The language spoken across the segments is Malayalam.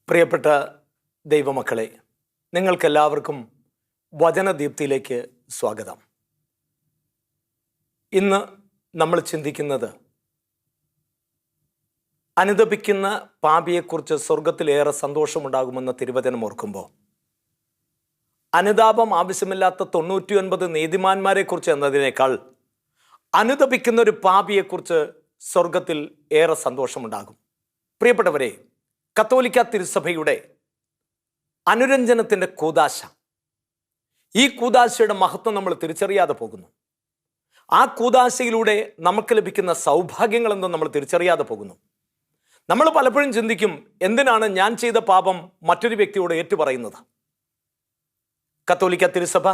പ്രിയപ്പെട്ട ദൈവമക്കളെ, നിങ്ങൾക്കെല്ലാവർക്കും വചനദീപ്തിയിലേക്ക് സ്വാഗതം. ഇന്ന് നമ്മൾ ചിന്തിക്കുന്നത് അനുതപിക്കുന്ന പാപിയെക്കുറിച്ച് സ്വർഗത്തിലേറെ സന്തോഷമുണ്ടാകുമെന്ന തിരുവചനം ഓർക്കുമ്പോൾ, അനുതാപം ആവശ്യമില്ലാത്ത 99 നീതിമാന്മാരെക്കുറിച്ച് എന്നതിനേക്കാൾ അനുതപിക്കുന്ന ഒരു പാപിയെക്കുറിച്ച് സ്വർഗത്തിൽ ഏറെ സന്തോഷമുണ്ടാകും. പ്രിയപ്പെട്ടവരെ, കത്തോലിക്ക തിരുസഭയുടെ അനുരഞ്ജനത്തിൻ്റെ കൂദാശ, ഈ കൂദാശയുടെ മഹത്വം നമ്മൾ തിരിച്ചറിയാതെ പോകുന്നു. ആ കൂദാശയിലൂടെ നമുക്ക് ലഭിക്കുന്ന സൗഭാഗ്യങ്ങളെന്ന് നമ്മൾ തിരിച്ചറിയാതെ പോകുന്നു. നമ്മൾ പലപ്പോഴും ചിന്തിക്കും, എന്തിനാണ് ഞാൻ ചെയ്ത പാപം മറ്റൊരു വ്യക്തിയോട് ഏറ്റുപറയുന്നത്? കത്തോലിക്ക തിരുസഭ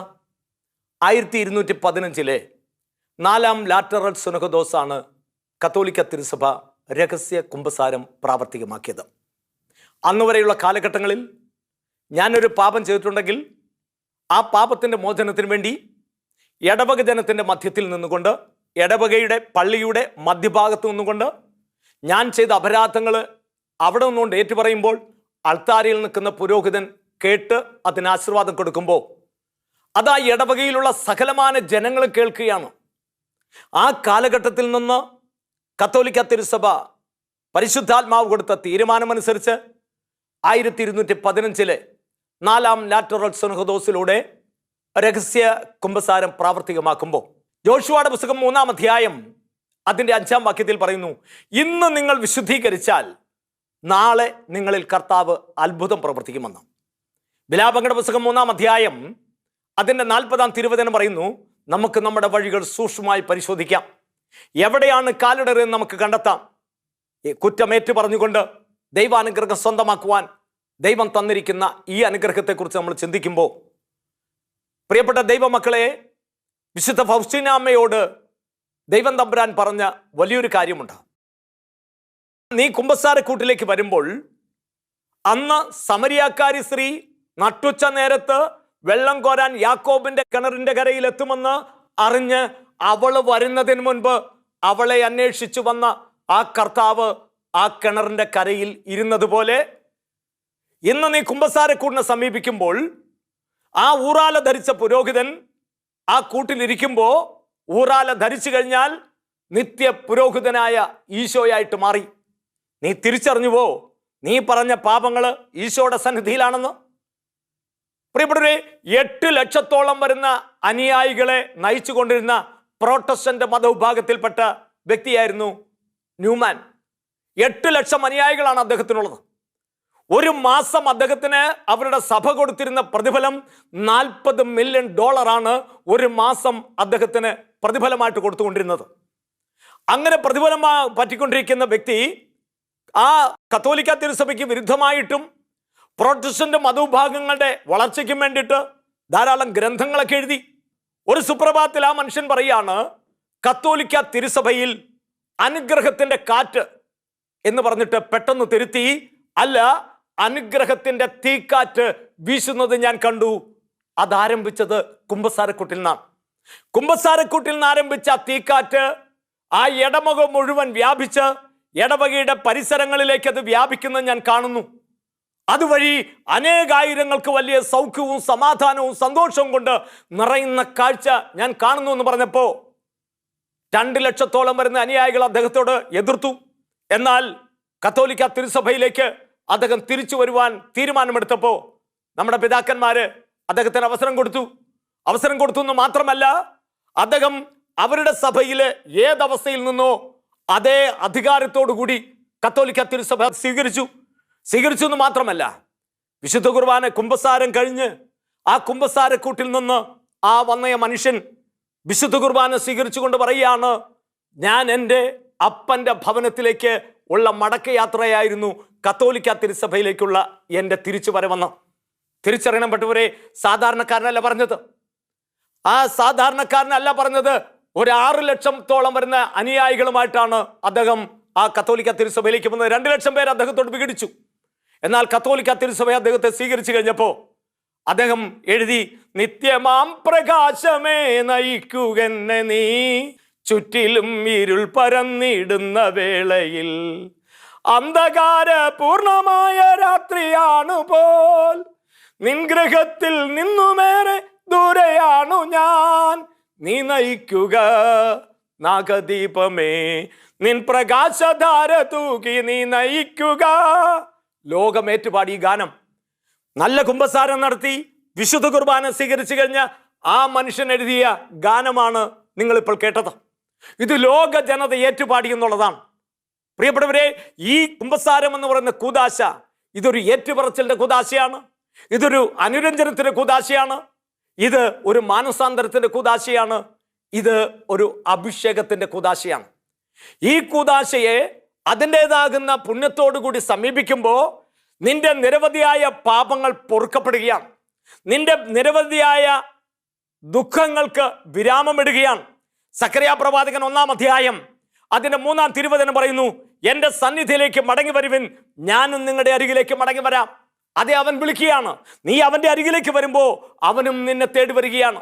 1215 4 ലാറ്ററൽ സുനഹദോസാണ് കത്തോലിക്ക തിരുസഭ രഹസ്യ കുമ്പസാരം പ്രാവർത്തികമാക്കിയത്. അന്നുവരെയുള്ള കാലഘട്ടങ്ങളിൽ ഞാനൊരു പാപം ചെയ്തിട്ടുണ്ടെങ്കിൽ ആ പാപത്തിൻ്റെ മോചനത്തിന് വേണ്ടി ഇടവക ജനത്തിൻ്റെ മധ്യത്തിൽ നിന്നുകൊണ്ട്, ഇടവകയുടെ പള്ളിയുടെ മധ്യഭാഗത്ത് നിന്നുകൊണ്ട് ഞാൻ ചെയ്ത അപരാധങ്ങൾ അവിടെ നിന്നുകൊണ്ട് ഏറ്റുപറയുമ്പോൾ അൾത്താരയിൽ നിൽക്കുന്ന പുരോഹിതൻ കേട്ട് അതിന് ആശീർവാദം കൊടുക്കുമ്പോൾ അത് ആ ഇടവകയിലുള്ള സകലമാന ജനങ്ങൾ കേൾക്കുകയാണ്. ആ കാലഘട്ടത്തിൽ നിന്ന് കത്തോലിക്ക തിരുസഭ പരിശുദ്ധാത്മാവ് കൊടുത്ത തീരുമാനമനുസരിച്ച് 1215 4 ലാറ്ററൽ സുനഹദോസിലൂടെ രഹസ്യ കുമ്പസാരം പ്രാവർത്തികമാക്കുമ്പോൾ, ജോഷുവയുടെ പുസ്തകം 3-ാം അധ്യായം അതിൻ്റെ 5-ാം വാക്യത്തിൽ പറയുന്നു, ഇന്ന് നിങ്ങൾ വിശുദ്ധീകരിച്ചാൽ നാളെ നിങ്ങളിൽ കർത്താവ് അത്ഭുതം പ്രവർത്തിക്കുമെന്ന്. വിലാപങ്ങളുടെ പുസ്തകം 3-ാം അധ്യായം അതിൻ്റെ 40-ാം തിരുവചനം പറയുന്നു, നമുക്ക് നമ്മുടെ വഴികൾ സൂക്ഷ്മമായി പരിശോധിക്കാം, എവിടെയാണ് കാലിടറിയെന്ന് നമുക്ക് കണ്ടെത്താം. കുറ്റമേറ്റു പറഞ്ഞുകൊണ്ട് ദൈവാനുഗ്രഹം സ്വന്തമാക്കുവാൻ ദൈവം തന്നിരിക്കുന്ന ഈ അനുഗ്രഹത്തെക്കുറിച്ച് നമ്മൾ ചിന്തിക്കുമ്പോൾ, പ്രിയപ്പെട്ട ദൈവമക്കളെ, വിശുദ്ധ ഫൗസ്റ്റീനാമ്മയോട് ദൈവം തമ്പുരാൻ പറഞ്ഞ വലിയൊരു കാര്യമുണ്ട്. നീ കുമ്പസാരക്കൂട്ടിലേക്ക് വരുമ്പോൾ, അന്ന് സമരിയാക്കാരി സ്ത്രീ നട്ടുച്ച നേരത്ത് വെള്ളം കോരാൻ യാക്കോബിന്റെ കിണറിന്റെ കരയിൽ എത്തുമെന്ന് അറിഞ്ഞ് അവൾ വരുന്നതിന് മുൻപ് അവളെ അന്വേഷിച്ചു വന്ന ആ കർത്താവ് ആ കിണറിന്റെ കരയിൽ ഇരുന്നത് പോലെ, ഇന്ന് നീ കുമ്പസാരക്കൂട്ടിനെ സമീപിക്കുമ്പോൾ ആ ഊറാല ധരിച്ച പുരോഹിതൻ ആ കൂട്ടിലിരിക്കുമ്പോൾ, ഊറാല ധരിച്ചു കഴിഞ്ഞാൽ നിത്യ പുരോഹിതനായ ഈശോയായിട്ട് മാറി. നീ തിരിച്ചറിഞ്ഞുവോ നീ പറഞ്ഞ പാപങ്ങൾ ഈശോയുടെ സന്നിധിയിലാണെന്ന്? പ്രിയപ്പെട്ടവരെ, 8 ലക്ഷത്തോളം വരുന്ന അനുയായികളെ നയിച്ചു കൊണ്ടിരുന്ന പ്രോട്ടസ്റ്റന്റ് മതവിഭാഗത്തിൽപ്പെട്ട വ്യക്തിയായിരുന്നു ന്യൂമാൻ. 8 ലക്ഷം അനുയായികളാണ് അദ്ദേഹത്തിനുള്ളത്. ഒരു മാസം അദ്ദേഹത്തിന് അവരുടെ സഭ കൊടുത്തിരുന്ന പ്രതിഫലം $40 മില്യൺ ഒരു മാസം അദ്ദേഹത്തിന് പ്രതിഫലമായിട്ട് കൊടുത്തുകൊണ്ടിരുന്നത്. അങ്ങനെ പ്രതിഫലം പറ്റിക്കൊണ്ടിരിക്കുന്ന വ്യക്തി ആ കത്തോലിക്ക തിരുസഭയ്ക്ക് വിരുദ്ധമായിട്ടും പ്രോട്ടസ്റ്റന്റ് മതവിഭാഗങ്ങളുടെ വളർച്ചയ്ക്കും വേണ്ടിയിട്ട് ധാരാളം ഗ്രന്ഥങ്ങളൊക്കെ എഴുതി. ഒരു സുപ്രഭാതത്തിൽ ആ മനുഷ്യൻ പറയാണ്, കത്തോലിക്ക തിരുസഭയിൽ അനുഗ്രഹത്തിന്റെ കാറ്റ് എന്ന് പറഞ്ഞിട്ട് പെട്ടെന്ന് തിരുത്തി, അല്ല, അനുഗ്രഹത്തിന്റെ തീക്കാറ്റ് വീശുന്നത് ഞാൻ കണ്ടു. അതാരംഭിച്ചത് കുമ്പസാരക്കൂട്ടിൽ നിന്നാണ്. കുമ്പസാരക്കൂട്ടിൽ നിന്ന് ആരംഭിച്ച തീക്കാറ്റ് ആ ഇടവക മുഴുവൻ വ്യാപിച്ച് ഇടവകയുടെ പരിസരങ്ങളിലേക്ക് അത് വ്യാപിക്കുന്നത് ഞാൻ കാണുന്നു. അതുവഴി അനേകായിരങ്ങൾക്ക് വലിയ സൗഖ്യവും സമാധാനവും സന്തോഷവും കൊണ്ട് നിറയുന്ന കാഴ്ച ഞാൻ കാണുന്നു എന്ന് പറഞ്ഞപ്പോൾ 2 ലക്ഷത്തോളം വരുന്ന അനുയായികൾ അദ്ദേഹത്തോട് എതിർത്തു. എന്നാൽ കത്തോലിക്ക തിരുസഭയിലേക്ക് അദ്ദേഹം തിരിച്ചു വരുവാൻ തീരുമാനമെടുത്തപ്പോൾ നമ്മുടെ പിതാക്കന്മാര് അദ്ദേഹത്തിന് അവസരം കൊടുത്തു എന്ന് മാത്രമല്ല, അദ്ദേഹം അവരുടെ സഭയിലെ ഏതവസ്ഥയിൽ നിന്നോ അതേ അധികാരത്തോടു കൂടി കത്തോലിക്ക തിരുസഭ സ്വീകരിച്ചു എന്ന് മാത്രമല്ല, വിശുദ്ധ കുർബാന കുമ്പസാരം കഴിഞ്ഞ് ആ കുമ്പസാരക്കൂട്ടിൽ നിന്ന് ആ വന്ന മനുഷ്യൻ വിശുദ്ധ കുർബാന സ്വീകരിച്ചുകൊണ്ട് പറയുകയാണ്, ഞാൻ എൻ്റെ അപ്പൻ്റെ ഭവനത്തിലേക്ക് ഉള്ള മടക്കയാത്രയായിരുന്നു കത്തോലിക്ക തിരുസഭയിലേക്കുള്ള എൻ്റെ തിരിച്ചുവരവെന്ന്. തിരിച്ചറിയപ്പെട്ടവരെ, സാധാരണക്കാരനല്ല പറഞ്ഞത്. ആ സാധാരണക്കാരനല്ല പറഞ്ഞത്. ഒരു 6 ലക്ഷത്തോളം വരുന്ന അനുയായികളുമായിട്ടാണ് അദ്ദേഹം ആ കത്തോലിക്ക തിരുസഭയിലേക്ക് വന്നത്. 2 ലക്ഷം പേര് അദ്ദേഹത്തോട് വിഘടിച്ചു. എന്നാൽ കത്തോലിക്ക തിരുസഭ അദ്ദേഹത്തെ സ്വീകരിച്ചു കഴിഞ്ഞപ്പോൾ അദ്ദേഹം എഴുതി, നിത്യമാം പ്രകാശമേ നയിക്കുകെന്നെ നീ, ചുറ്റിലും ഇരുൾ പരന്നിടുന്ന വേളയിൽ അന്ധകാര പൂർണമായ രാത്രിയാണു പോൽ, നിൻ ഗൃഹത്തിൽ നിന്നുമേറെ ദൂരെയാണു ഞാൻ. നീ നയിക്കുക നാഗദീപമേ, നിൻ പ്രകാശധാര തൂകി നീ നയിക്കുക. ലോകമേറ്റുപാടി ഈ ഗാനം നല്ല കുമ്പസാരം നടത്തി വിശുദ്ധ കുർബാന സ്വീകരിച്ചു കഴിഞ്ഞ ആ മനുഷ്യൻ എഴുതിയ ഗാനമാണ് നിങ്ങളിപ്പോൾ കേട്ടത്. ഇത് ലോക ജനത ഏറ്റുപാടി എന്നുള്ളതാണ്. പ്രിയപ്പെട്ടവരെ, ഈ കുമ്പസാരം എന്ന് പറയുന്ന കൂദാശ ഇതൊരു ഏറ്റുപറച്ചിലിന്റെ കൂദാശയാണ്, ഇതൊരു അനുരഞ്ജനത്തിന്റെ കൂദാശയാണ്, ഇത് ഒരു മാനസാന്തരത്തിന്റെ കൂദാശയാണ്, ഇത് ഒരു അഭിഷേകത്തിന്റെ കൂദാശയാണ്. ഈ കൂദാശയെ അതിൻ്റെതാകുന്ന പുണ്യത്തോടുകൂടി സമീപിക്കുമ്പോൾ നിന്റെ നിരവധിയായ പാപങ്ങൾ പൊറുക്കപ്പെടുകയാണ്, നിന്റെ നിരവധിയായ ദുഃഖങ്ങൾക്ക് വിരാമമിടുകയാണ്. സക്കറിയാ പ്രവാചകൻ 1-ാം അധ്യായം അതിന്റെ 3-ാം തിരുവചനം പറയുന്നു, എൻ്റെ സന്നിധിയിലേക്ക് മടങ്ങി വരുവിൻ, ഞാനും നിങ്ങളുടെ അരികിലേക്ക് മടങ്ങി വരാം. അതെ, അവൻ വിളിക്കുകയാണ്. നീ അവൻ്റെ അരികിലേക്ക് വരുമ്പോൾ അവനും നിന്നെ തേടി വരികയാണ്.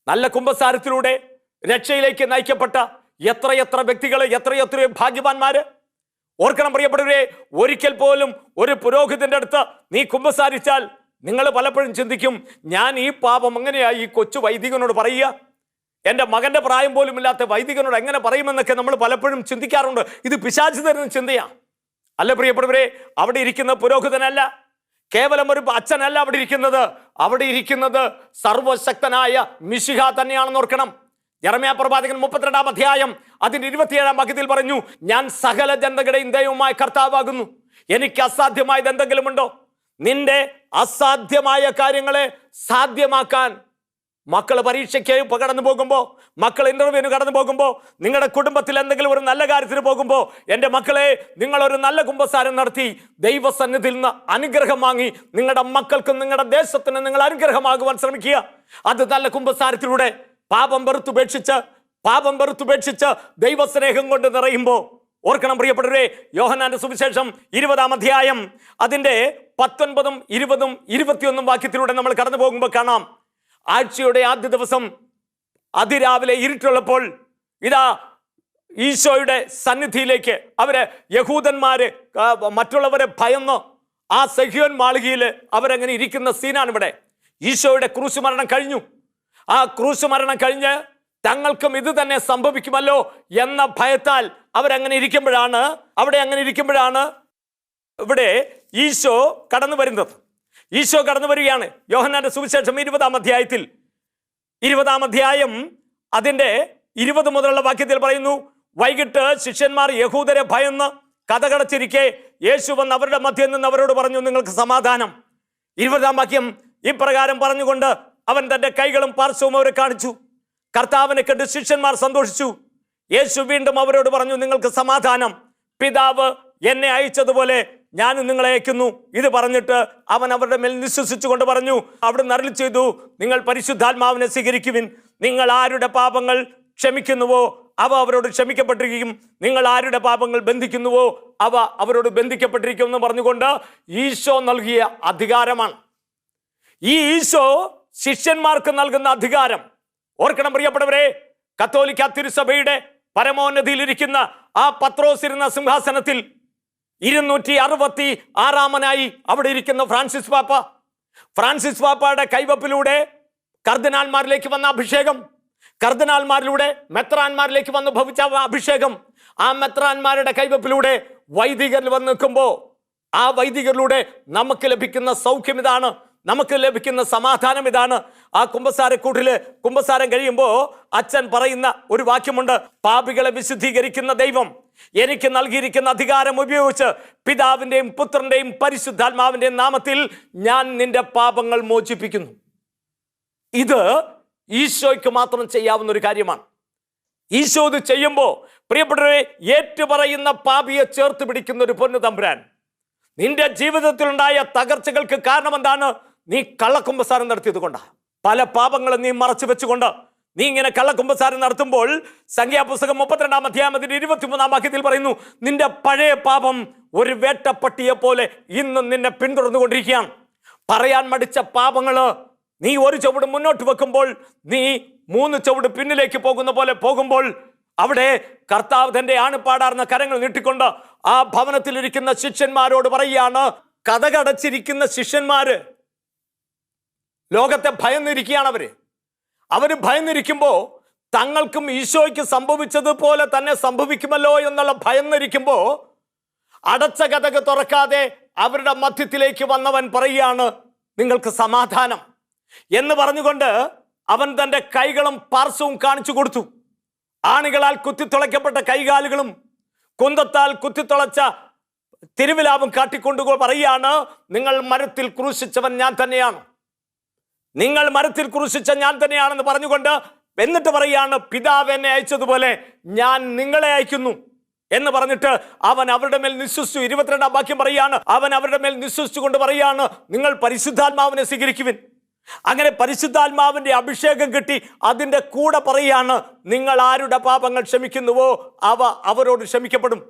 നല്ല കുമ്പസാരത്തിലൂടെ രക്ഷയിലേക്ക് നയിക്കപ്പെട്ട എത്രയെത്ര വ്യക്തികൾ, എത്രയെത്രയോ ഭാഗ്യവാന്മാര്. ഓർക്കണം പ്രിയപ്പെട്ടവരെ, ഒരിക്കൽ പോലും ഒരു പുരോഹിതന്റെ അടുത്ത് നീ കുമ്പസാരിച്ചാൽ നിങ്ങൾ പലപ്പോഴും ചിന്തിക്കും, ഞാൻ ഈ പാപം എങ്ങനെയാ ഈ കൊച്ചു വൈദികനോട് പറയുക, എൻ്റെ മകൻ്റെ പ്രായം പോലും ഇല്ലാത്ത വൈദികനോട് എങ്ങനെ പറയുമെന്നൊക്കെ നമ്മൾ പലപ്പോഴും ചിന്തിക്കാറുണ്ട്. ഇത് പിശാച് തരുന്ന ചിന്തയാ. അല്ല പ്രിയപ്പെട്ടവരെ, അവിടെ ഇരിക്കുന്ന പുരോഹിതനല്ല, കേവലം ഒരു അച്ഛനല്ല അവിടെ ഇരിക്കുന്നത് സർവശക്തനായ മിശിഹ തന്നെയാണെന്ന് ഓർക്കണം. യെരമ്യാ പ്രവാചകൻ 32-ാം അധ്യായം അതിന്റെ 27-ാം വാക്യത്തിൽ പറഞ്ഞു, ഞാൻ സകല ജനതകളുടെയും ദൈവമായ കർത്താവാകുന്നു, എനിക്ക് അസാധ്യമായത് എന്തെങ്കിലും ഉണ്ടോ? നിന്റെ അസാധ്യമായ കാര്യങ്ങളെ സാധ്യമാക്കാൻ മക്കൾ പരീക്ഷയ്ക്ക് കടന്നു പോകുമ്പോൾ, മക്കൾ ഇന്റർവ്യൂവിന് കടന്നു പോകുമ്പോൾ, നിങ്ങളുടെ കുടുംബത്തിൽ എന്തെങ്കിലും ഒരു നല്ല കാര്യത്തിന് പോകുമ്പോൾ, എൻ്റെ മക്കളെ, നിങ്ങളൊരു നല്ല കുമ്പസാരം നടത്തി ദൈവസന്നിധിയിൽ നിന്ന് അനുഗ്രഹം വാങ്ങി നിങ്ങളുടെ മക്കൾക്കും നിങ്ങളുടെ ദേശത്തിന് നിങ്ങൾ അനുഗ്രഹമാകുവാൻ ശ്രമിക്കുക. അത് നല്ല കുമ്പസാരത്തിലൂടെ പാപം വെറുത്തുപേക്ഷിച്ച് ദൈവസ്നേഹം കൊണ്ട് നിറയുമ്പോൾ ഓർക്കണം പ്രിയപ്പെട്ടവരെ, യോഹന്നാന്റെ സുവിശേഷം 20-ാം അധ്യായം അതിന്റെ 19, 20, 21 വാക്യത്തിലൂടെ നമ്മൾ കടന്നു പോകുമ്പോൾ കാണാം, ആഴ്ചയുടെ ആദ്യ ദിവസം അതിരാവിലെ ഇരുട്ടുള്ളപ്പോൾ ഇതാ ഈശോയുടെ സന്നിധിയിലേക്ക് യഹൂദന്മാര് മറ്റുള്ളവരെ ഭയന്ന് ആ സഹ്യോൻ മാളികയിൽ അവരങ്ങനെ ഇരിക്കുന്ന സീനാണ് ഇവിടെ. ഈശോയുടെ ക്രൂശുമരണം കഴിഞ്ഞു. ആ ക്രൂശുമരണം കഴിഞ്ഞ് തങ്ങൾക്കും ഇത് തന്നെ സംഭവിക്കുമല്ലോ എന്ന ഭയത്താൽ അവരങ്ങനെ ഇരിക്കുമ്പോഴാണ് ഇവിടെ ഈശോ കടന്നു വരുന്നത്. ഈശോ കടന്നു വരികയാണ്. യോഹന്നാന്റെ സുവിശേഷം 20-ാം അധ്യായത്തിൽ 20-ാം അധ്യായം അതിന്റെ 20 മുതലുള്ള വാക്യത്തിൽ പറയുന്നു, വൈകിട്ട് ശിഷ്യന്മാർ യഹൂദരെ ഭയന്ന് കതകടച്ചിരിക്കെ യേശു വന്ന് അവരുടെ മധ്യത്തിൽ നിന്ന് അവരോട് പറഞ്ഞു, നിങ്ങൾക്ക് സമാധാനം. 20-ാം വാക്യം ഇപ്രകാരം പറഞ്ഞുകൊണ്ട് അവൻ തന്റെ കൈകളും പാർശ്വവും അവരെ കാണിച്ചു. കർത്താവിനെ കണ്ട് ശിഷ്യന്മാർ സന്തോഷിച്ചു. യേശു വീണ്ടും അവരോട് പറഞ്ഞു, നിങ്ങൾക്ക് സമാധാനം. പിതാവ് എന്നെ അയച്ചതുപോലെ ഞാനും നിങ്ങളെ അയക്കുന്നു. ഇത് പറഞ്ഞിട്ട് അവൻ അവരുടെ മേൽ നിശ്വസിച്ചുകൊണ്ട് പറഞ്ഞു, അവിടുന്ന് അരുളി ചെയ്തു, നിങ്ങൾ പരിശുദ്ധാത്മാവിനെ സ്വീകരിക്കുവിൻ. നിങ്ങൾ ആരുടെ പാപങ്ങൾ ക്ഷമിക്കുന്നുവോ അവ അവരോട് ക്ഷമിക്കപ്പെട്ടിരിക്കും, നിങ്ങൾ ആരുടെ പാപങ്ങൾ ബന്ധിക്കുന്നുവോ അവ അവരോട് ബന്ധിക്കപ്പെട്ടിരിക്കും എന്ന് പറഞ്ഞുകൊണ്ട് ഈശോ നൽകിയ അധികാരമാണ്. ഈ ഈശോ ശിഷ്യന്മാർക്ക് നൽകുന്ന അധികാരം ഓർക്കണം പ്രിയപ്പെട്ടവരെ. കത്തോലിക്ക തിരുസഭയുടെ പരമോന്നതിയിലിരിക്കുന്ന ആ പത്രോസ് ഇരുന്ന സിംഹാസനത്തിൽ 266-ാമനായി അവിടെ ഇരിക്കുന്ന ഫ്രാൻസിസ് പാപ്പയുടെ കൈവപ്പിലൂടെ കർദിനാൾമാരിലേക്ക് വന്ന അഭിഷേകം, കർദിനാൾമാരിലൂടെ മെത്രാന്മാരിലേക്ക് വന്ന് ഭവിച്ച അഭിഷേകം, ആ മെത്രാന്മാരുടെ കൈവപ്പിലൂടെ വൈദികർ വന്ന് നിൽക്കുമ്പോൾ ആ വൈദികരിലൂടെ നമുക്ക് ലഭിക്കുന്ന സൗഖ്യം ഇതാണ്, നമുക്ക് ലഭിക്കുന്ന സമാധാനം ഇതാണ്. ആ കുമ്പസാരം കഴിയുമ്പോൾ അച്ഛൻ പറയുന്ന ഒരു വാക്യമുണ്ട്, പാപികളെ വിശുദ്ധീകരിക്കുന്ന ദൈവം എനിക്ക് നൽകിയിരിക്കുന്ന അധികാരം ഉപയോഗിച്ച് പിതാവിൻ്റെയും പുത്രൻ്റെയും പരിശുദ്ധാത്മാവിൻ്റെയും നാമത്തിൽ ഞാൻ നിന്റെ പാപങ്ങൾ മോചിപ്പിക്കുന്നു. ഇത് ഈശോയ്ക്ക് മാത്രം ചെയ്യാവുന്ന ഒരു കാര്യമാണ്. ഈശോ ഇത് ചെയ്യുമ്പോൾ പ്രിയപ്പെട്ടവരെ, ഏറ്റുപറയുന്ന പാപിയെ ചേർത്ത് പിടിക്കുന്ന ഒരു പൊന്നു തമ്പുരാൻ. നിന്റെ ജീവിതത്തിലുണ്ടായ തകർച്ചകൾക്ക് കാരണം എന്താണ്? നീ കള്ളക്കുമ്പസാരം നടത്തിയത് കൊണ്ടാണ്. പല പാപങ്ങളും നീ മറച്ചു വെച്ചുകൊണ്ട് നീ ഇങ്ങനെ കള്ളക്കുമ്പസാരം നടത്തുമ്പോൾ സംഖ്യാപുസ്തകം 32-ാം അധ്യായം 23-ാം വാക്യത്തിൽ പറയുന്നു, നിന്റെ പഴയ പാപം ഒരു വേട്ടപ്പട്ടിയെ പോലെ ഇന്നും നിന്നെ പിന്തുടർന്നുകൊണ്ടിരിക്കുകയാണ്. പറയാൻ മടിച്ച പാപങ്ങള് നീ ഒരു ചുവട് മുന്നോട്ട് വെക്കുമ്പോൾ നീ 3 ചുവട് പിന്നിലേക്ക് പോകുന്ന പോലെ പോകുമ്പോൾ അവിടെ കർത്താവ് തന്റെ ആണിപ്പാടാർന്ന കരങ്ങൾ നീട്ടിക്കൊണ്ട് ആ ഭവനത്തിലിരിക്കുന്ന ശിഷ്യന്മാരോട് പറയുകയാണ്, കതകടച്ചിരിക്കുന്ന ശിഷ്യന്മാര് ലോകത്തെ ഭയന്നിരിക്കുകയാണ്. അവര് ഭയന്നിരിക്കുമ്പോൾ തങ്ങൾക്കും ഈശോയ്ക്ക് സംഭവിച്ചതുപോലെ തന്നെ സംഭവിക്കുമല്ലോ എന്നുള്ള ഭയന്നിരിക്കുമ്പോൾ അടച്ച കതക് തുറക്കാതെ അവരുടെ മധ്യത്തിലേക്ക് വന്നവൻ പറയുകയാണ്, നിങ്ങൾക്ക് സമാധാനം എന്ന് പറഞ്ഞുകൊണ്ട് അവൻ തൻ്റെ കൈകളും പാർശ്വവും കാണിച്ചു കൊടുത്തു. ആണികളാൽ കുത്തിത്തുളയ്ക്കപ്പെട്ട കൈകാലുകളും കുന്തത്താൽ കുത്തിത്തുളച്ച തിരുവിലാവും കാട്ടിക്കൊണ്ടു പറയുകയാണ്, നിങ്ങൾ മരത്തിൽ ക്രൂശിച്ചവൻ ഞാൻ തന്നെയാണ്, നിങ്ങൾ മരത്തിൽ ക്രൂശിച്ച ഞാൻ തന്നെയാണെന്ന് പറഞ്ഞുകൊണ്ട് എന്നിട്ട് പറയുകയാണ്, പിതാവ് എന്നെ അയച്ചതുപോലെ ഞാൻ നിങ്ങളെ അയക്കുന്നു എന്ന് പറഞ്ഞിട്ട് അവൻ അവരുടെ മേൽ നിശ്വസിച്ചു. 22 വാക്യം പറയുകയാണ്, അവൻ അവരുടെ മേൽ നിശ്വസിച്ചുകൊണ്ട് പറയുകയാണ്, നിങ്ങൾ പരിശുദ്ധാത്മാവിനെ സ്വീകരിക്കുവിൻ. അങ്ങനെ പരിശുദ്ധാത്മാവിന്റെ അഭിഷേകം കിട്ടി. അതിൻ്റെ കൂടെ പറയുകയാണ്, നിങ്ങൾ ആരുടെ പാപങ്ങൾ ക്ഷമിക്കുന്നുവോ അവ അവരോട് ക്ഷമിക്കപ്പെടും,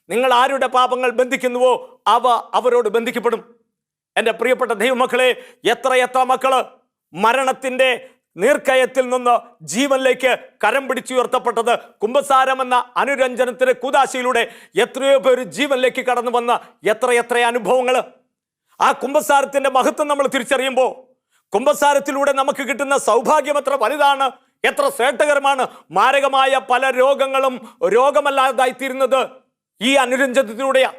നിങ്ങൾ ആരുടെ പാപങ്ങൾ ബന്ധിക്കുന്നുവോ അവ അവരോട് ബന്ധിക്കപ്പെടും. എൻ്റെ പ്രിയപ്പെട്ട ദൈവമക്കളെ, എത്ര മക്കള് മരണത്തിൻ്റെ നീർക്കയത്തിൽ നിന്ന് ജീവനിലേക്ക് കരം പിടിച്ചുയർത്തപ്പെട്ടത് കുമ്പസാരം എന്ന അനുരഞ്ജനത്തിന്റെ കൂദാശയിലൂടെ എത്രയോ പേര് ജീവനിലേക്ക് കടന്നു വന്ന എത്ര അനുഭവങ്ങൾ. ആ കുമ്പസാരത്തിന്റെ മഹത്വം നമ്മൾ തിരിച്ചറിയുമ്പോൾ കുമ്പസാരത്തിലൂടെ നമുക്ക് കിട്ടുന്ന സൗഭാഗ്യം എത്ര വലുതാണ്, എത്ര ശ്രേഷ്ഠകരമാണ്. മാരകമായ പല രോഗങ്ങളും രോഗമല്ലാതായിത്തീരുന്നത് ഈ അനുരഞ്ജനത്തിലൂടെയാണ്.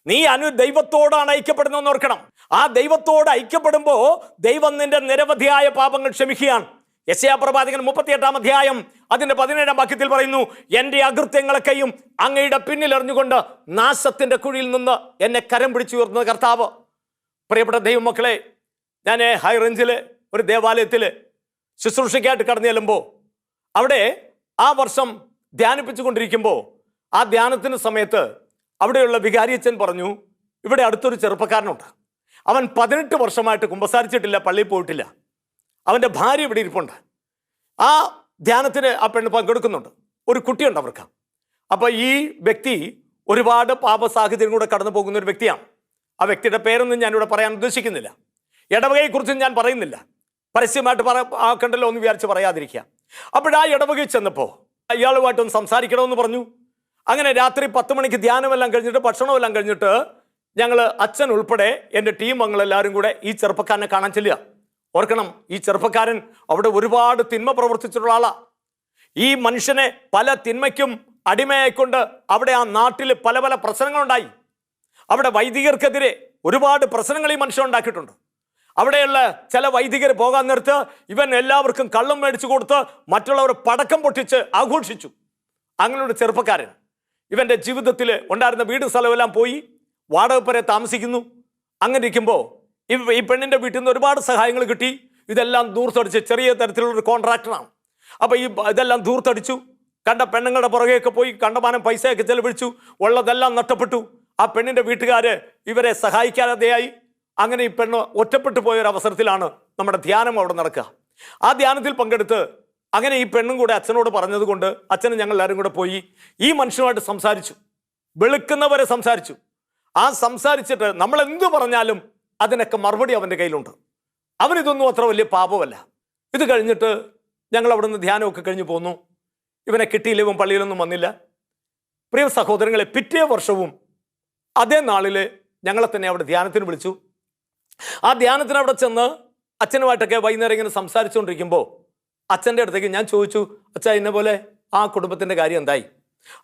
നീ ദൈവത്തോടാണ് ഐക്യപ്പെടുന്നതെന്ന് ഓർക്കണം. ആ ദൈവത്തോട് ഐക്യപ്പെടുമ്പോൾ ദൈവം നിന്റെ നിരവധിയായ പാപങ്ങൾ ക്ഷമിക്കുകയാണ്. യെശയ്യാ പ്രവാചകൻ 38 അധ്യായം അതിന്റെ 17 വാക്യത്തിൽ പറയുന്നു, എൻ്റെ അകൃത്യങ്ങളൊക്കെയും അങ്ങയുടെ പിന്നിലെറിഞ്ഞുകൊണ്ട് നാശത്തിന്റെ കുഴിയിൽ നിന്ന് എന്നെ കരം പിടിച്ചുയർത്തുന്ന കർത്താവ്. പ്രിയപ്പെട്ട ദൈവമക്കളെ, ഞാൻ ഹൈ റേഞ്ചിലെ ഒരു ദേവാലയത്തിൽ ശുശ്രൂഷയ്ക്കായിട്ട് കടന്നു ചെല്ലുമ്പോൾ അവിടെ ആ വർഷം ധ്യാനിപ്പിച്ചുകൊണ്ടിരിക്കുമ്പോൾ ആ ധ്യാനത്തിന് സമയത്ത് അവിടെയുള്ള വികാരിയച്ഛൻ പറഞ്ഞു, ഇവിടെ അടുത്തൊരു ചെറുപ്പക്കാരനുണ്ട്, അവൻ 18 വർഷമായിട്ട് കുമ്പസാരിച്ചിട്ടില്ല, പള്ളിയിൽ പോയിട്ടില്ല, അവൻ്റെ ഭാര്യ ഇവിടെ ഇരിപ്പുണ്ട്. ആ ധ്യാനത്തിന് ആ പെണ്ണ് പങ്കെടുക്കുന്നുണ്ട്, ഒരു കുട്ടിയുണ്ട് അവർക്ക്. അപ്പോൾ ഈ വ്യക്തി ഒരുപാട് പാപ സാഹചര്യം കൂടെ കടന്നു പോകുന്ന ഒരു വ്യക്തിയാണ്. ആ വ്യക്തിയുടെ പേരൊന്നും ഞാനിവിടെ പറയാൻ ഉദ്ദേശിക്കുന്നില്ല, ഇടവകയെക്കുറിച്ചും ഞാൻ പറയുന്നില്ല, പരസ്യമായിട്ട് ആക്കണ്ടല്ലോ എന്ന് വിചാരിച്ച് പറയാതിരിക്കുക. അപ്പോഴാ ഇടവകയിൽ ചെന്നപ്പോൾ ഇയാളുമായിട്ടൊന്ന് സംസാരിക്കണമെന്ന് പറഞ്ഞു. അങ്ങനെ രാത്രി 10 മണിക്ക് ധ്യാനമെല്ലാം കഴിഞ്ഞിട്ട് ഭക്ഷണമെല്ലാം കഴിഞ്ഞിട്ട് ഞങ്ങൾ അച്ഛൻ ഉൾപ്പെടെ എൻ്റെ ടീം അംഗങ്ങളെല്ലാവരും കൂടെ ഈ ചെറുപ്പക്കാരനെ കാണാൻ ചെല്ലുക. ഓർക്കണം, ഈ ചെറുപ്പക്കാരൻ അവിടെ ഒരുപാട് തിന്മ പ്രവർത്തിച്ചിട്ടുള്ള ആളാണ്. ഈ മനുഷ്യനെ പല തിന്മയ്ക്കും അടിമയായിക്കൊണ്ട് അവിടെ ആ നാട്ടിൽ പല പ്രശ്നങ്ങളുണ്ടായി. അവിടെ വൈദികർക്കെതിരെ ഒരുപാട് പ്രശ്നങ്ങൾ ഈ മനുഷ്യൻ ഉണ്ടാക്കിയിട്ടുണ്ട്. അവിടെയുള്ള ചില വൈദികർ പോകാൻ നേരത്ത് ഇവൻ എല്ലാവർക്കും കള്ളം മേടിച്ചു കൊടുത്ത് മറ്റുള്ളവർ പടക്കം പൊട്ടിച്ച് ആഘോഷിച്ചു. അങ്ങനെയൊരു ചെറുപ്പക്കാരൻ ഇവൻ്റെ ജീവിതത്തിൽ ഉണ്ടായിരുന്ന വീട് സ്ഥലമെല്ലാം പോയി വാടകപ്പുര താമസിക്കുന്നു. അങ്ങനെ ഇരിക്കുമ്പോൾ ഈ പെണ്ണിൻ്റെ വീട്ടിൽ നിന്ന് ഒരുപാട് സഹായങ്ങൾ കിട്ടി. ഇതെല്ലാം ദൂർത്തടിച്ച്, ചെറിയ തരത്തിലുള്ളൊരു കോൺട്രാക്ടറാണ്. അപ്പോൾ ഇതെല്ലാം ദൂർത്തടിച്ചു. കണ്ട പെണ്ണുങ്ങളുടെ പുറകെയൊക്കെ പോയി കണ്ടമാനം പൈസയൊക്കെ ചെലവഴിച്ചു. ഉള്ളതെല്ലാം നഷ്ടപ്പെട്ടു. ആ പെണ്ണിൻ്റെ വീട്ടുകാർ ഇവരെ സഹായിക്കാതെയായി. അങ്ങനെ ഈ പെണ്ണ് ഒറ്റപ്പെട്ടു പോയൊരവസരത്തിലാണ് നമ്മുടെ ധ്യാനം അവിടെ നടക്കുക. ആ ധ്യാനത്തിൽ പങ്കെടുത്ത് അങ്ങനെ ഈ പെണ്ണും കൂടെ അച്ഛനോട് പറഞ്ഞത് കൊണ്ട് അച്ഛനും ഞങ്ങൾ എല്ലാവരും കൂടെ പോയി ഈ മനുഷ്യനുമായിട്ട് സംസാരിച്ചു. വെളുക്കുന്നവരെ സംസാരിച്ചു. ആ സംസാരിച്ചിട്ട് നമ്മൾ എന്തു പറഞ്ഞാലും അതിനൊക്കെ മറുപടി അവൻ്റെ കയ്യിലുണ്ട്. അവനിതൊന്നും അത്ര വലിയ പാപമല്ല. ഇത് കഴിഞ്ഞിട്ട് ഞങ്ങൾ അവിടെ നിന്ന് ധ്യാനമൊക്കെ കഴിഞ്ഞ് പോന്നു. ഇവനെ കിട്ടിയില്ല, ഇവൻ പള്ളിയിലൊന്നും വന്നില്ല. പ്രിയ സഹോദരങ്ങളെ, പിറ്റേ വർഷവും അതേ നാളിൽ ഞങ്ങളെ തന്നെ അവിടെ ധ്യാനത്തിന് വിളിച്ചു. ആ ധ്യാനത്തിന് അവിടെ ചെന്ന് അച്ഛനുമായിട്ടൊക്കെ വൈകുന്നേരം ഇങ്ങനെ സംസാരിച്ചുകൊണ്ടിരിക്കുമ്പോൾ അച്ഛൻ്റെ അടുത്തേക്ക് ഞാൻ ചോദിച്ചു, അച്ഛാ ഇന്ന പോലെ ആ കുടുംബത്തിൻ്റെ കാര്യം എന്തായി?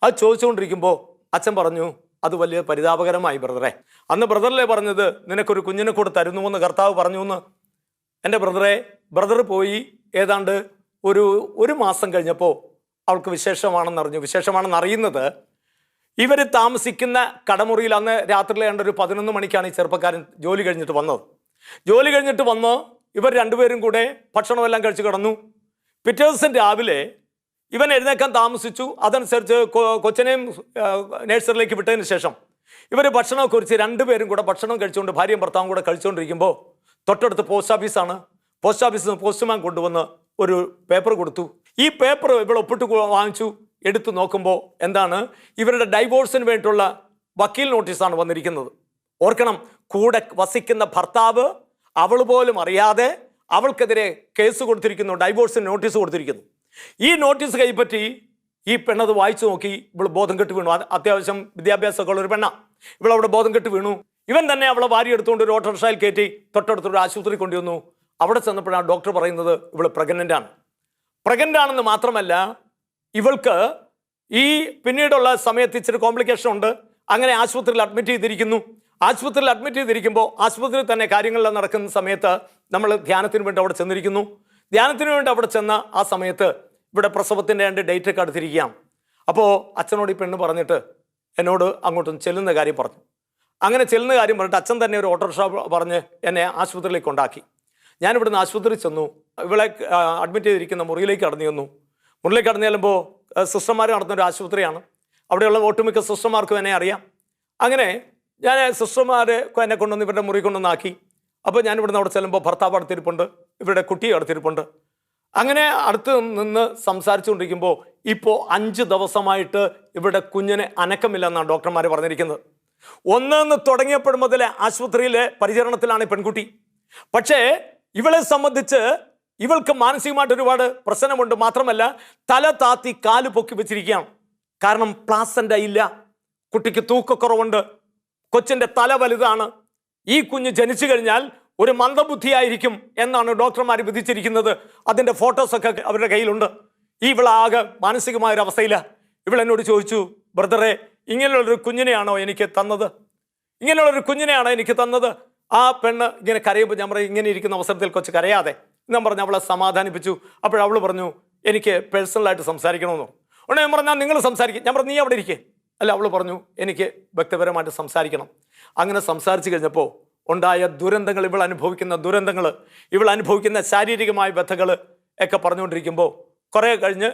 അത് ചോദിച്ചുകൊണ്ടിരിക്കുമ്പോൾ അച്ഛൻ പറഞ്ഞു, അത് വലിയ പരിതാപകരമായി ബ്രദറെ. അന്ന് ബ്രദറിലെ പറഞ്ഞത്, നിനക്കൊരു കുഞ്ഞിനെ കൂടെ തരുന്നുവെന്ന് കർത്താവ് പറഞ്ഞു എന്ന്. എൻ്റെ ബ്രദർ പോയി ഏതാണ്ട് ഒരു മാസം കഴിഞ്ഞപ്പോൾ അവൾക്ക് വിശേഷമാണെന്ന് അറിയുന്നത് ഇവർ താമസിക്കുന്ന കടമുറിയിൽ അന്ന് രാത്രിയിലെ 11 മണിക്കാണ് ഈ ചെറുപ്പക്കാരൻ ജോലി കഴിഞ്ഞിട്ട് വന്ന് ഇവർ രണ്ടുപേരും കൂടെ ഭക്ഷണമെല്ലാം കഴിച്ച് കിടന്നു. പിറ്റേ ദിവസം രാവിലെ ഇവൻ എഴുന്നേക്കാൻ താമസിച്ചു. അതനുസരിച്ച് കൊച്ചിനെയും നേഴ്സറിയിലേക്ക് വിട്ടതിന് ശേഷം ഇവർ ഭക്ഷണമൊക്കെ കുറിച്ച് രണ്ടുപേരും കൂടെ ഭക്ഷണം കഴിച്ചുകൊണ്ട് ഭാര്യയും ഭർത്താവും കൂടെ കഴിച്ചുകൊണ്ടിരിക്കുമ്പോൾ തൊട്ടടുത്ത് പോസ്റ്റ് ഓഫീസിൽ നിന്ന് പോസ്റ്റ്മാൻ കൊണ്ടുവന്ന് ഒരു പേപ്പർ കൊടുത്തു. ഈ പേപ്പർ ഇവിടെ ഒപ്പിട്ട് വാങ്ങിച്ചു. എടുത്തു നോക്കുമ്പോൾ എന്താണ്, ഇവരുടെ ഡൈവോഴ്സിന് വേണ്ടിയിട്ടുള്ള വക്കീൽ നോട്ടീസാണ് വന്നിരിക്കുന്നത്. ഓർക്കണം, കൂടെ വസിക്കുന്ന ഭർത്താവ് അവൾ പോലും അറിയാതെ അവൾക്കെതിരെ കേസ് കൊടുത്തിരിക്കുന്നു, ഡൈവോഴ്സിന് നോട്ടീസ് കൊടുത്തിരിക്കുന്നു. ഈ നോട്ടീസ് കൈപ്പറ്റി ഈ പെണ്ണത് വായിച്ചു നോക്കി. ഇവൾ ബോധം കെട്ട് വീണു. അത്യാവശ്യം വിദ്യാഭ്യാസമൊക്കെ ഉള്ള ഒരു പെണ്ണ. ഇവളവിടെ ബോധം കെട്ട് വീണു. ഇവൻ തന്നെ അവളെ വാരി എടുത്തുകൊണ്ട് ഒരു ഓട്ടോറിക്ഷയിൽ കയറ്റി തൊട്ടടുത്തൊരു ആശുപത്രി കൊണ്ടുവന്നു. അവിടെ ചെന്നപ്പോഴാണ് ഡോക്ടർ പറയുന്നത് ഇവൾ പ്രഗ്നൻ്റ് ആണ്. പ്രഗ്നൻ്റ് ആണെന്ന് മാത്രമല്ല, ഇവൾക്ക് ഈ പിന്നീടുള്ള സമയത്ത് ഇച്ചിരി കോംപ്ലിക്കേഷൻ ഉണ്ട്. അങ്ങനെ ആശുപത്രിയിൽ അഡ്മിറ്റ് ചെയ്തിരിക്കുന്നു. ആശുപത്രിയിൽ അഡ്മിറ്റ് ചെയ്തിരിക്കുമ്പോൾ ആശുപത്രിയിൽ തന്നെ കാര്യങ്ങളെല്ലാം നടക്കുന്ന സമയത്ത് നമ്മൾ ധ്യാനത്തിന് വേണ്ടി അവിടെ ചെന്നിരിക്കുന്നു. ധ്യാനത്തിന് വേണ്ടി അവിടെ ചെന്ന ആ സമയത്ത് ഇവിടെ പ്രസവത്തിൻ്റെ 2 ഡേറ്റ് ഒക്കെ അടുത്തിരിക്കുകയാണ്. അപ്പോൾ അച്ഛനോട് ഈ പെണ്ണ് പറഞ്ഞിട്ട് എന്നോട് അങ്ങോട്ടും ചെല്ലുന്ന കാര്യം പറഞ്ഞു. അങ്ങനെ ചെല്ലുന്ന കാര്യം പറഞ്ഞിട്ട് അച്ഛൻ തന്നെ ഒരു ഓട്ടോറിക്ഷ പറഞ്ഞ് എന്നെ ആശുപത്രിയിലേക്ക് കൊണ്ടാക്കി. ഞാനിവിടുന്ന് ആശുപത്രിയിൽ ചെന്നു. ഇവളെ അഡ്മിറ്റ് ചെയ്തിരിക്കുന്ന മുറിയിലേക്ക് കടന്നു ചെന്നു. മുറിയിലേക്ക് കടന്നു ചെല്ലുമ്പോൾ സിസ്റ്റർമാർ നടത്തുന്നൊരു ആശുപത്രിയാണ്. അവിടെയുള്ള ഒട്ടുമിക്ക സിസ്റ്റർമാർക്കും എന്നെ അറിയാം. അങ്ങനെ ഞാൻ സിസ്റ്റർമാർ എന്നെ കൊണ്ടുവന്ന് ഇവരുടെ മുറി കൊണ്ടുവന്നാക്കി. അപ്പോൾ ഞാൻ ഇവിടുന്ന് അവിടെ ചെല്ലുമ്പോൾ ഭർത്താവ് അടുത്തിരിപ്പുണ്ട്, ഇവരുടെ കുട്ടി അടുത്തിരിപ്പുണ്ട്. അങ്ങനെ അടുത്ത് നിന്ന് സംസാരിച്ചുകൊണ്ടിരിക്കുമ്പോൾ ഇപ്പോൾ 5 ദിവസമായിട്ട് ഇവിടെ കുഞ്ഞിന് അനക്കമില്ലെന്നാണ് ഡോക്ടർമാർ പറഞ്ഞിരിക്കുന്നത്. ഒന്നെന്ന് തുടങ്ങിയപ്പോൾ മുതൽ ആശുപത്രിയിലെ പരിചരണത്തിലാണ് ഈ പെൺകുട്ടി. പക്ഷേ ഇവളെ സംബന്ധിച്ച് ഇവൾക്ക് മാനസികമായിട്ട് ഒരുപാട് പ്രശ്നമുണ്ട്. മാത്രമല്ല തല താത്തി കാല് പൊക്കി വെച്ചിരിക്കുകയാണ്. കാരണം പ്ലാസൻ്റ ഇല്ല, കുട്ടിക്ക് തൂക്കക്കുറവുണ്ട്, കൊച്ചിൻ്റെ തല വലുതാണ്. ഈ കുഞ്ഞ് ജനിച്ചു കഴിഞ്ഞാൽ ഒരു മന്ദബുദ്ധിയായിരിക്കും എന്നാണ് ഡോക്ടർമാർ വിധിച്ചിരിക്കുന്നത്. അതിൻ്റെ ഫോട്ടോസൊക്കെ അവരുടെ കയ്യിലുണ്ട്. ഇവളാകെ മാനസികമായൊരവസ്ഥയില്ല. ഇവളെന്നോട് ചോദിച്ചു, ബ്രദറെ, ഇങ്ങനെയുള്ളൊരു കുഞ്ഞിനെയാണോ എനിക്ക് തന്നത്? ഇങ്ങനെയുള്ളൊരു കുഞ്ഞിനെയാണോ എനിക്ക് തന്നത്? ആ പെണ്ണ് ഇങ്ങനെ കരയുമ്പോൾ ഞാൻ പറയും, ഇങ്ങനെ ഇരിക്കുന്ന അവസരത്തിൽ കൊച്ച് കരയാതെ. ഞാൻ പറഞ്ഞു, അവളെ സമാധാനിപ്പിച്ചു. അപ്പോഴവൾ പറഞ്ഞു, എനിക്ക് പേഴ്സണലായിട്ട് സംസാരിക്കണമെന്നോ. ഉടനെ ഞാൻ പറഞ്ഞാൽ നിങ്ങൾ സംസാരിക്കും. ഞാൻ പറഞ്ഞു, നീ അവിടെ ഇരിക്കേ. അല്ല, അവൾ പറഞ്ഞു, എനിക്ക് വ്യക്തിപരമായിട്ട് സംസാരിക്കണം. അങ്ങനെ സംസാരിച്ചു കഴിഞ്ഞപ്പോൾ ഉണ്ടായ ദുരന്തങ്ങൾ, ഇവൾ അനുഭവിക്കുന്ന ദുരന്തങ്ങൾ, ഇവൾ അനുഭവിക്കുന്ന ശാരീരികമായ വ്യഥകൾ ഒക്കെ പറഞ്ഞുകൊണ്ടിരിക്കുമ്പോൾ കുറേ കഴിഞ്ഞ്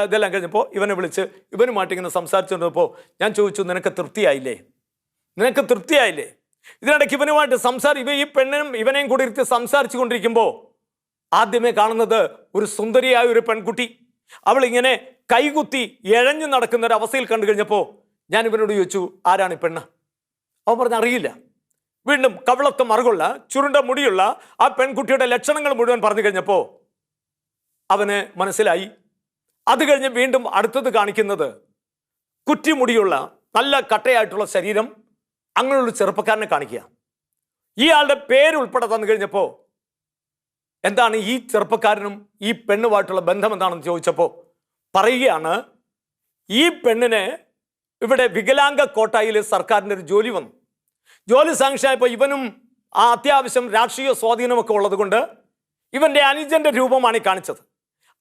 ഇതെല്ലാം കഴിഞ്ഞപ്പോൾ ഇവനെ വിളിച്ച് ഇവനുമായിട്ട് ഇങ്ങനെ സംസാരിച്ചുകൊണ്ടിരുന്നപ്പോൾ ഞാൻ ചോദിച്ചു, നിനക്ക് തൃപ്തിയായില്ലേ? നിനക്ക് തൃപ്തിയായില്ലേ? ഇതിനിടയ്ക്ക് ഇവനുമായിട്ട് ഈ പെണ്ണിനും ഇവനെയും കൂടി ഇരുത്തി സംസാരിച്ചു കൊണ്ടിരിക്കുമ്പോൾ ആദ്യമേ കാണുന്നത് ഒരു സുന്ദരിയായ ഒരു പെൺകുട്ടി. അവളിങ്ങനെ കൈകുത്തി എഴഞ്ഞു നടക്കുന്ന ഒരു അവസ്ഥയിൽ കണ്ടു കഴിഞ്ഞപ്പോൾ ഞാൻ ഇവനോട് ചോദിച്ചു, ആരാണ് ഈ പെണ്ണ്? അവൻ പറഞ്ഞ അറിയില്ല. വീണ്ടും കവിളത്ത് മറുകുള്ള ചുരുണ്ട മുടിയുള്ള ആ പെൺകുട്ടിയുടെ ലക്ഷണങ്ങൾ മുഴുവൻ പറഞ്ഞു കഴിഞ്ഞപ്പോൾ അവന് മനസ്സിലായി. അത് കഴിഞ്ഞ് വീണ്ടും അടുത്തത് കാണിക്കുന്നത് കുറ്റിമുടിയുള്ള നല്ല കട്ടയായിട്ടുള്ള ശരീരം, അങ്ങനെയുള്ള ചെറുപ്പക്കാരനെ കാണിക്കുക. ഇയാളുടെ പേരുൾപ്പെടെ തന്നു കഴിഞ്ഞപ്പോൾ എന്താണ് ഈ ചെറുപ്പക്കാരനും ഈ പെണ്ണുമായിട്ടുള്ള ബന്ധം എന്താണെന്ന് ചോദിച്ചപ്പോൾ പറയുകയാണ്, ഈ പെണ്ണിന് ഇവിടെ വികലാംഗ കോട്ടായിൽ സർക്കാരിൻ്റെ ഒരു ജോലി വന്നു. ജോലി സാങ്ഷനായപ്പോൾ ഇവനും ആ അത്യാവശ്യം രാഷ്ട്രീയ സ്വാധീനമൊക്കെ ഉള്ളത് കൊണ്ട് ഇവൻ്റെ അനുജൻ്റെ രൂപമാണ് ഈ കാണിച്ചത്.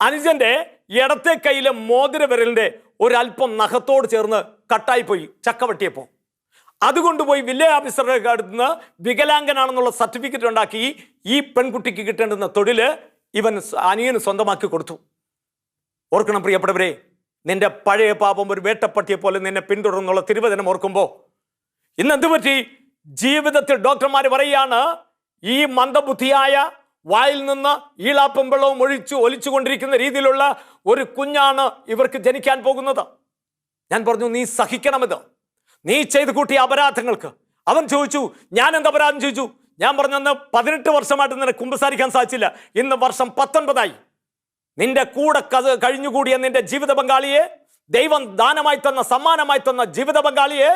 അനുജൻ്റെ ഇടത്തെ കൈയിലെ മോതിര വിരലിൻ്റെ ഒരല്പം നഖത്തോട് ചേർന്ന് കട്ടായിപ്പോയി ചക്കവട്ടിയപ്പോൾ. അതുകൊണ്ടുപോയി വില്ലേജ് ഓഫീസറുടെ അടുത്ത് നിന്ന് വികലാംഗനാണെന്നുള്ള സർട്ടിഫിക്കറ്റ് ഉണ്ടാക്കി ഈ പെൺകുട്ടിക്ക് കിട്ടേണ്ടുന്ന തൊഴിൽ ഇവൻ അനിയന് സ്വന്തമാക്കി കൊടുത്തു. ഓർക്കണം പ്രിയപ്പെട്ടവരെ, നിന്റെ പഴയ പാപം ഒരു വേട്ടപ്പട്ടിയെ പോലെ നിന്നെ പിന്തുടർന്നുള്ള തിരുവചനം ഓർക്കുമ്പോൾ ഇന്ന് എന്ത് പറ്റി? ജീവിതത്തിൽ ഡോക്ടർമാർ പറയുകയാണ്, ഈ മന്ദബുദ്ധിയായ വായിൽ നിന്ന് ഈളാപ്പും വെള്ളവും ഒലിച്ചു കൊണ്ടിരിക്കുന്ന രീതിയിലുള്ള ഒരു കുഞ്ഞാണ് ഇവർക്ക് ജനിക്കാൻ പോകുന്നത്. ഞാൻ പറഞ്ഞു, നീ സഹിക്കണമെന്ന്. നീ ചെയ്തു കൂട്ടിയ അപരാധങ്ങൾക്ക്. അവൻ ചോദിച്ചു, ഞാൻ എന്ത് അപരാധം ചോദിച്ചു? ഞാൻ പറഞ്ഞു, അന്ന് 18 വർഷമായിട്ട് നിനക്ക് കുമ്പസാരിക്കാൻ സാധിച്ചില്ല, ഇന്ന് വർഷം 19ആയി. നിന്റെ കൂടെ കഴിഞ്ഞുകൂടിയ നിന്റെ ജീവിത പങ്കാളിയെ, ദൈവം ദാനമായി തന്ന സമ്മാനമായി തന്ന ജീവിത പങ്കാളിയെ,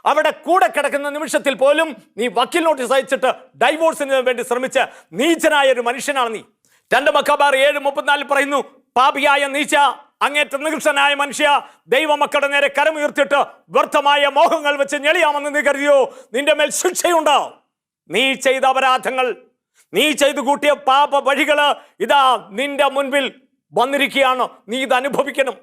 അവിടെ കൂടെ കിടക്കുന്ന നിമിഷത്തിൽ പോലും നീ വക്കീൽ നോട്ടീസ് അയച്ചിട്ട് ഡൈവോഴ്സിന് വേണ്ടി ശ്രമിച്ച നീചനായ ഒരു മനുഷ്യനാണ് നീ. 2 മക്കബാർ 7:34 പറയുന്നു, പാപിയായ നീച്ച, അങ്ങേറ്റ നികൃഷ്ടനായ മനുഷ്യ, ദൈവമക്കളുടെ നേരെ കരമുയർത്തിയിട്ട് വ്യർത്ഥമായ മോഹങ്ങൾ വെച്ച് ഞെളിയാമെന്ന് നീ കരുതിയോ? നിന്റെ മേൽ ശിക്ഷയുണ്ടാവും. നീ ചെയ്ത അപരാധങ്ങൾ, നീ ചെയ്തു കൂട്ടിയ പാപ വഴികള് ഇതാ നിന്റെ മുൻപിൽ വന്നിരിക്കുകയാണ്. നീ ഇത് അനുഭവിക്കണം.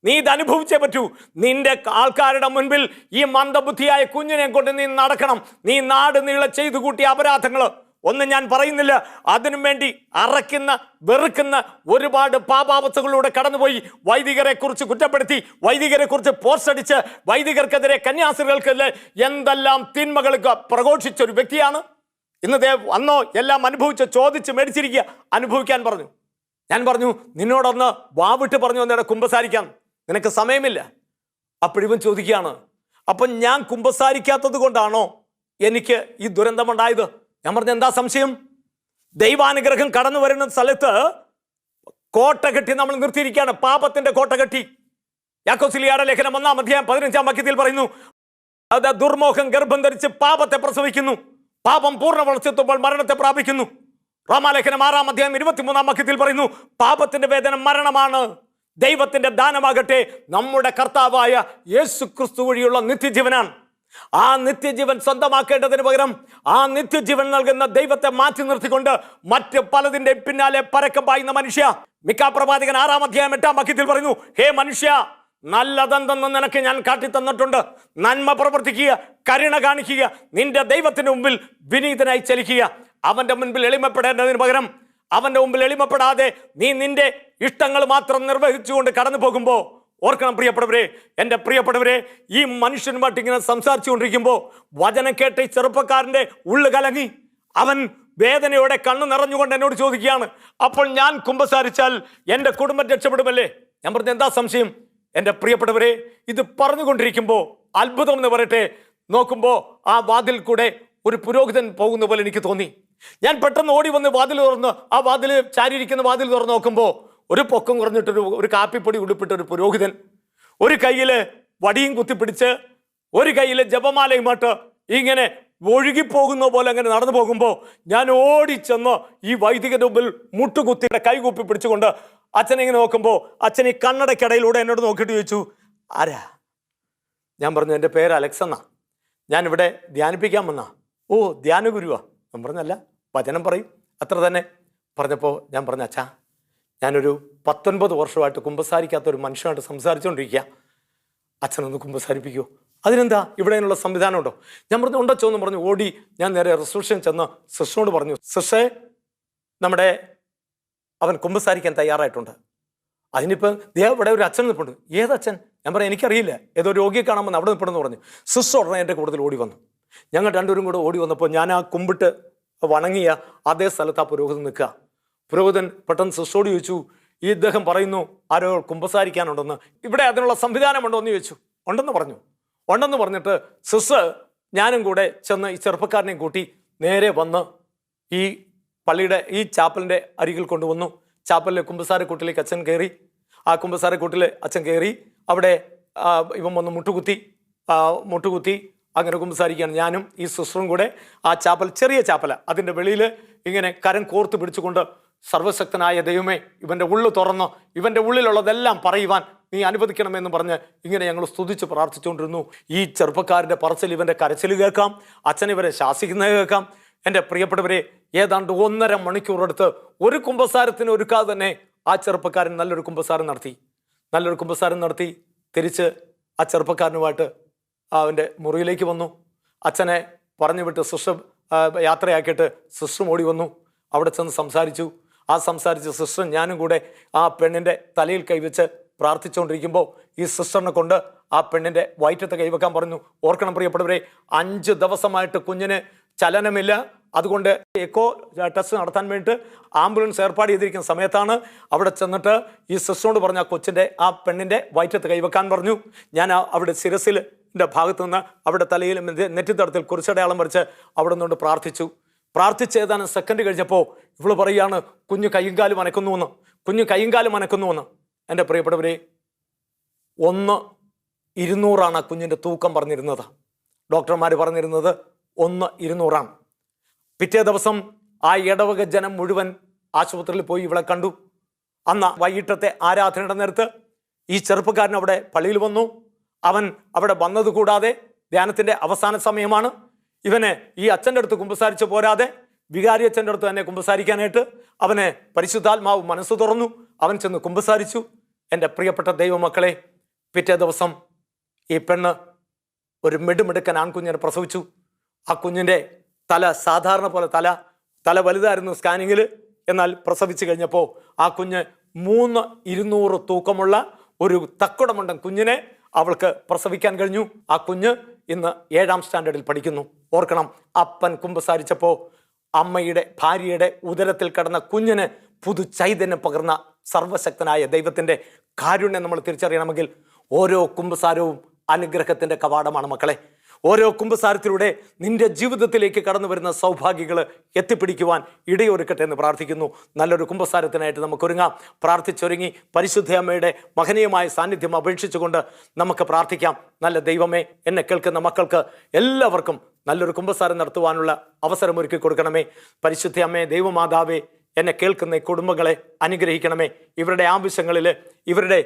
നീ ഇത് അനുഭവിച്ചേ പറ്റൂ. നിന്റെ ആൾക്കാരുടെ മുൻപിൽ ഈ മന്ദബുദ്ധിയായ കുഞ്ഞിനെ കൊണ്ട് നീ നടക്കണം. നീ നാട് നീളെ ചെയ്തു കൂട്ടിയ അപരാധങ്ങൾ ഒന്നും ഞാൻ പറയുന്നില്ല. അതിനു വേണ്ടി അറയ്ക്കുന്ന വെറുക്കുന്ന ഒരുപാട് പാപാവസ്ഥകളിലൂടെ കടന്നുപോയി വൈദികരെ കുറിച്ച് കുറ്റപ്പെടുത്തി, വൈദികരെ കുറിച്ച് പോസ്റ്റ് അടിച്ച്, വൈദികർക്കെതിരെ കന്യാസ്ത്രീകൾക്കെതിരെ എന്തെല്ലാം തിന്മകൾ പ്രഘോഷിച്ച ഒരു വ്യക്തിയാണ്. ഇന്ന് അന്നോ എല്ലാം അനുഭവിച്ച് ചോദിച്ച് മേടിച്ചിരിക്കുക. അനുഭവിക്കാൻ പറഞ്ഞു. ഞാൻ പറഞ്ഞു, നിന്നോടൊന്ന് വാവിട്ട് പറഞ്ഞു എന്നേടെ കുമ്പസാരിക്കാൻ, നിനക്ക് സമയമില്ല. അപ്പോഴിവൻ ചോദിക്കുകയാണ്, അപ്പം ഞാൻ കുമ്പസാരിക്കാത്തത് കൊണ്ടാണോ എനിക്ക് ഈ ദുരന്തമുണ്ടായത്? ഞാൻ പറഞ്ഞു, എന്താ സംശയം? ദൈവാനുഗ്രഹം കടന്നു വരുന്ന സ്ഥലത്ത് കോട്ട കെട്ടി നമ്മൾ നിർത്തിയിരിക്കുകയാണ്. പാപത്തിന്റെ കോട്ട കെട്ടി. യാക്കോബിന്റെ ലേഖനം 1:15 പറയുന്നു, അത് ദുർമോഹം ഗർഭം ധരിച്ച് പാപത്തെ പ്രസവിക്കുന്നു, പാപം പൂർണ്ണ വളർച്ചെത്തുമ്പോൾ മരണത്തെ പ്രാപിക്കുന്നു. റോമാലേഖനം 6:23 പറയുന്നു, പാപത്തിന്റെ വേദന മരണമാണ്, ദൈവത്തിന്റെ ദാനമാകട്ടെ നമ്മുടെ കർത്താവായ യേശു ക്രിസ്തു വഴിയുള്ള നിത്യജീവനാണ്. ആ നിത്യജീവൻ സ്വന്തമാക്കേണ്ടതിന് പകരം ആ നിത്യജീവൻ നൽകുന്ന ദൈവത്തെ മാറ്റി നിർത്തിക്കൊണ്ട് മറ്റ് പലതിന്റെ പിന്നാലെ പരക്കം പായുന്ന മനുഷ്യ, മിക്കാ പ്രവാചകൻ 6:8 പറയുന്നു, ഹേ മനുഷ്യ, നല്ലതെന്തെന്ന് നിനക്ക് ഞാൻ കാട്ടി തന്നിട്ടുണ്ട്, നന്മ പ്രവർത്തിക്കുക, കരുണ കാണിക്കുക, നിന്റെ ദൈവത്തിന്റെ മുമ്പിൽ വിനീതനായി ചലിക്കുക. അവന്റെ മുൻപിൽ എളിമപ്പെടേണ്ടതിന് പകരം അവന്റെ മുമ്പിൽ എളിമപ്പെടാതെ നീ നിന്റെ ഇഷ്ടങ്ങൾ മാത്രം നിർവഹിച്ചുകൊണ്ട് കടന്നു പോകുമ്പോൾ, ഓർക്കണം പ്രിയപ്പെട്ടവരെ, എൻ്റെ പ്രിയപ്പെട്ടവരെ, ഈ മനുഷ്യനുമായിട്ട് ഇങ്ങനെ സംസാരിച്ചുകൊണ്ടിരിക്കുമ്പോൾ വചനം കേട്ട ഈ ചെറുപ്പക്കാരൻ്റെ ഉള്ളു കലങ്ങി. അവൻ വേദനയോടെ കണ്ണു നിറഞ്ഞുകൊണ്ട് എന്നോട് ചോദിക്കുകയാണ്, അപ്പോൾ ഞാൻ കുമ്പസാരിച്ചാൽ എൻ്റെ കുടുംബം രക്ഷപ്പെടുമല്ലേ? ഞാൻ പറഞ്ഞു, എന്താ സംശയം? എൻ്റെ പ്രിയപ്പെട്ടവരെ, ഇത് പറഞ്ഞുകൊണ്ടിരിക്കുമ്പോൾ അത്ഭുതം എന്ന് പറയട്ടെ, നോക്കുമ്പോൾ ആ വാതിൽ കൂടെ ഒരു പുരോഹിതൻ പോകുന്ന പോലെ എനിക്ക് തോന്നി. ഞാൻ പെട്ടെന്ന് ഓടി വന്ന് വാതിൽ തുറന്ന് ആ വാതിൽ ചാരിയിരിക്കുന്ന വാതിൽ തുറന്ന് നോക്കുമ്പോൾ ഒരു പൊക്കം കുറഞ്ഞിട്ടൊരു കാപ്പിപ്പൊടി ഉടുപ്പിട്ട ഒരു പുരോഹിതൻ, ഒരു കയ്യിൽ വടിയും കുത്തിപ്പിടിച്ച് ഒരു കയ്യിൽ ജപമാലയുമായിട്ട് ഇങ്ങനെ ഒഴുകിപ്പോകുന്ന പോലെ അങ്ങനെ നടന്നു പോകുമ്പോൾ ഞാൻ ഓടിച്ചെന്ന് ഈ വൈദികന്റെ മുമ്പിൽ മുട്ടുകുത്തിയുടെ കൈ കുപ്പി പിടിച്ചുകൊണ്ട് അച്ഛനെ ഇങ്ങനെ നോക്കുമ്പോൾ അച്ഛൻ ഈ കണ്ണടക്കിടയിലൂടെ എന്നോട് നോക്കിയിട്ട് ചോദിച്ചു, ആരാ? ഞാൻ പറഞ്ഞു, എൻ്റെ പേര് അലക്സ് എന്നാ, ഞാനിവിടെ ധ്യാനിപ്പിക്കാൻ വന്നാ. ഓ, ധ്യാന ഗുരുവാ? ഞാൻ പറഞ്ഞല്ല, വചനം പറയും, അത്ര തന്നെ. പറഞ്ഞപ്പോൾ ഞാൻ പറഞ്ഞു, അച്ഛാ, ഞാനൊരു 19 വർഷമായിട്ട് കുമ്പസാരിക്കാത്ത ഒരു മനുഷ്യനായിട്ട് സംസാരിച്ചുകൊണ്ടിരിക്കുക, അച്ഛനൊന്ന് കുമ്പസാരിപ്പിക്കുമോ? അതിനെന്താ, ഇവിടെ അതിനുള്ള സംവിധാനം ഉണ്ടോ? ഞാൻ പറഞ്ഞു, ഉണ്ടോ ചോന്ന് പറഞ്ഞു. ഓടി ഞാൻ നേരെ റിസപ്ഷൻ ചെന്ന് സിസ്റ്ററിനോട് പറഞ്ഞു, സിസ്റ്റേ, നമ്മുടെ അവൻ കുമ്പസാരിക്കാൻ തയ്യാറായിട്ടുണ്ട്. അതിനിപ്പോൾ ഇവിടെ ഒരു അച്ഛൻ നിൽപ്പുണ്ട്. ഏതച്ഛൻ? ഞാൻ പറയാം, എനിക്കറിയില്ല, ഏതോ രോഗിയെ കാണാമെന്ന് അവിടെ നിൽപ്പുണ്ടെന്ന് പറഞ്ഞു. സിസ്റ്റർ ഉടനെ എൻ്റെ കൂടുതൽ ഓടി വന്നു. ഞങ്ങൾ രണ്ടുപേരും കൂടെ ഓടി വന്നപ്പോൾ ഞാൻ ആ കുമ്പിട്ട് വണങ്ങിയ അതേ സ്ഥലത്ത് ആ പുരോഹിതൻ നിൽക്കുക. പുരോഹിതൻ പെട്ടെന്ന് സിസ്റ്ററോട് ചോദിച്ചു, ഈ ഇദ്ദേഹം പറയുന്നു ആരോ കുമ്പസാരിക്കാനുണ്ടെന്ന്, ഇവിടെ അതിനുള്ള സംവിധാനമുണ്ടോ എന്ന് ചോദിച്ചു. ഉണ്ടെന്ന് പറഞ്ഞു. ഉണ്ടെന്ന് പറഞ്ഞിട്ട് സിസ്റ്റർ ഞാനും കൂടെ ചെന്ന് ഈ ചെറുപ്പക്കാരനെയും കൂട്ടി നേരെ വന്ന് ഈ പള്ളിയുടെ ഈ ചാപ്പലിൻ്റെ അരികിൽ കൊണ്ടുവന്നു. ചാപ്പലിലെ കുമ്പസാരക്കൂട്ടിലേക്ക് അച്ഛൻ കയറി. ആ കുമ്പസാരക്കൂട്ടിൽ അച്ഛൻ കയറി. അവിടെ ഇവൻ വന്ന് മുട്ടുകുത്തി അങ്ങനെ കുമ്പസാരിക്കുകയാണ്. ഞാനും ഈ സിസ്റ്ററും കൂടെ ആ ചാപ്പൽ, ചെറിയ ചാപ്പല, അതിൻ്റെ വെളിയിൽ ഇങ്ങനെ കരം കോർത്ത് പിടിച്ചുകൊണ്ട്, സർവശക്തനായ ദൈവമേ, ഇവൻ്റെ ഉള്ളു തുറന്ന് ഇവൻ്റെ ഉള്ളിലുള്ളതെല്ലാം പറയുവാൻ നീ അനുവദിക്കണമെന്ന് പറഞ്ഞ് ഇങ്ങനെ ഞങ്ങൾ സ്തുതിച്ച് പ്രാർത്ഥിച്ചുകൊണ്ടിരുന്നു. ഈ ചെറുപ്പക്കാരൻ്റെ പറച്ചിൽ, ഇവൻ്റെ കരച്ചിൽ കേൾക്കാം, അച്ഛൻ ഇവരെ ശാസിക്കുന്നത് കേൾക്കാം. എൻ്റെ പ്രിയപ്പെട്ടവരെ, ഏതാണ്ട് 1.5 മണിക്കൂറെടുത്ത് ഒരു കുമ്പസാരത്തിന് ഒരുക്കാതെ തന്നെ ആ ചെറുപ്പക്കാരൻ നല്ലൊരു കുമ്പസാരം നടത്തി തിരിച്ച് ആ ചെറുപ്പക്കാരനുമായിട്ട് അവൻ്റെ മുറിയിലേക്ക് വന്നു. അച്ഛനെ പറഞ്ഞു വിട്ട് സിസ്റ്റർ യാത്രയാക്കിയിട്ട് സിസ്റ്ററും ഓടി വന്നു. അവിടെ ചെന്ന് സംസാരിച്ചു. സംസാരിച്ച സിസ്റ്ററും ഞാനും കൂടെ ആ പെണ്ണിൻ്റെ തലയിൽ കൈവച്ച് പ്രാർത്ഥിച്ചുകൊണ്ടിരിക്കുമ്പോൾ ഈ സിസ്റ്ററിനെ കൊണ്ട് ആ പെണ്ണിൻ്റെ വയറ്റത്ത് കൈവെക്കാൻ പറഞ്ഞു. ഓർക്കണം പ്രിയപ്പെട്ടവരെ, 5 ദിവസമായിട്ട് കുഞ്ഞിന് ചലനമില്ല. അതുകൊണ്ട് എക്കോ ടെസ്റ്റ് നടത്താൻ വേണ്ടിയിട്ട് ആംബുലൻസ് ഏർപ്പാട് ചെയ്തിരിക്കുന്ന സമയത്താണ് അവിടെ ചെന്നിട്ട് ഈ സിസ്റ്ററോട് പറഞ്ഞ ആ പെണ്ണിൻ്റെ വയറ്റത്ത് കൈവെക്കാൻ പറഞ്ഞു. ഞാൻ അവിടെ ശിരസിൻ്റെ ഭാഗത്തു നിന്ന് അവിടെ തലയിൽ നെറ്റിത്തടത്തിൽ കുറിച്ചടയാളം വരച്ച് അവിടെ നിന്നുകൊണ്ട് പ്രാർത്ഥിച്ച് ഏതാനും സെക്കൻഡ് കഴിഞ്ഞപ്പോൾ ഇവള് പറയുകയാണ്, കുഞ്ഞു കൈയും കാലും അനക്കുന്നുവെന്ന്. എൻ്റെ പ്രിയപ്പെട്ടവരെ, 1:200 കുഞ്ഞിൻ്റെ തൂക്കം പറഞ്ഞിരുന്നത്. ഡോക്ടർമാർ പറഞ്ഞിരുന്നത് 1:200. പിറ്റേ ദിവസം ആ ഇടവക ജനം മുഴുവൻ ആശുപത്രിയിൽ പോയി ഇവളെ കണ്ടു. അന്ന് വൈകിട്ടത്തെ ആരാധനയുടെ നേരത്ത് ഈ ചെറുപ്പക്കാരൻ അവിടെ പള്ളിയിൽ വന്നു. അവൻ അവിടെ വന്നത് കൂടാതെ ധ്യാനത്തിൻ്റെ അവസാന സമയമാണ്. ഇവനെ ഈ അച്ഛൻ്റെ അടുത്ത് കുമ്പസാരിച്ച് പോരാതെ വികാരി അച്ഛൻ്റെ അടുത്ത് തന്നെ കുമ്പസാരിക്കാനായിട്ട് അവനെ പരിശുദ്ധാത്മാവ് മനസ്സ് തുറന്നു. അവൻ ചെന്ന് കുമ്പസാരിച്ചു. എൻ്റെ പ്രിയപ്പെട്ട ദൈവമക്കളെ, പിറ്റേ ദിവസം ഈ പെണ്ണ് ഒരു മിടുമിടുക്കൻ ആൺകുഞ്ഞിനെ പ്രസവിച്ചു. ആ കുഞ്ഞിൻ്റെ തല സാധാരണ പോലെ തല വലുതായിരുന്നു സ്കാനിങ്ങിൽ. എന്നാൽ പ്രസവിച്ച് കഴിഞ്ഞപ്പോൾ ആ കുഞ്ഞ് 3,200 തൂക്കമുള്ള ഒരു തക്കുടമുണ്ടൻ കുഞ്ഞിനെ അവൾക്ക് പ്രസവിക്കാൻ കഴിഞ്ഞു. ആ കുഞ്ഞ് ഇന്ന് 7ാം സ്റ്റാൻഡേർഡിൽ പഠിക്കുന്നു. ഓർക്കണം, അപ്പൻ കുമ്പസാരിച്ചപ്പോൾ അമ്മയുടെ ഭാര്യയുടെ ഉദരത്തിൽ കിടന്ന കുഞ്ഞിന് പുതു ചൈതന്യം പകർന്ന സർവശക്തനായ ദൈവത്തിൻ്റെ കാരുണ്യം നമ്മൾ തിരിച്ചറിയണമെങ്കിൽ ഓരോ കുമ്പസാരവും അനുഗ്രഹത്തിൻ്റെ കവാടമാണ് മക്കളെ. ഓരോ കുമ്പസാരത്തിലൂടെ നിന്റെ ജീവിതത്തിലേക്ക് കടന്നു വരുന്ന സൗഭാഗ്യങ്ങൾ എത്തിപ്പിടിക്കുവാൻ ഇടയൊരുക്കട്ടെ എന്ന് പ്രാർത്ഥിക്കുന്നു. നല്ലൊരു കുമ്പസാരത്തിനായിട്ട് നമുക്കൊരുങ്ങാം. പ്രാർത്ഥിച്ചൊരുങ്ങി പരിശുദ്ധ അമ്മയുടെ മഹനീയമായ സാന്നിധ്യം അപേക്ഷിച്ചുകൊണ്ട് നമുക്ക് പ്രാർത്ഥിക്കാം. നല്ല ദൈവമേ, എന്നെ കേൾക്കുന്ന മക്കൾക്ക് എല്ലാവർക്കും നല്ലൊരു കുമ്പസാരം നടത്തുവാനുള്ള അവസരം ഒരുക്കി കൊടുക്കണമേ. പരിശുദ്ധ അമ്മേ, ദൈവമാതാവേ, എന്നെ കേൾക്കുന്ന ഈ കുടുംബങ്ങളെ അനുഗ്രഹിക്കണമേ. ഇവരുടെ ആവശ്യങ്ങളിൽ, ഇവരുടെ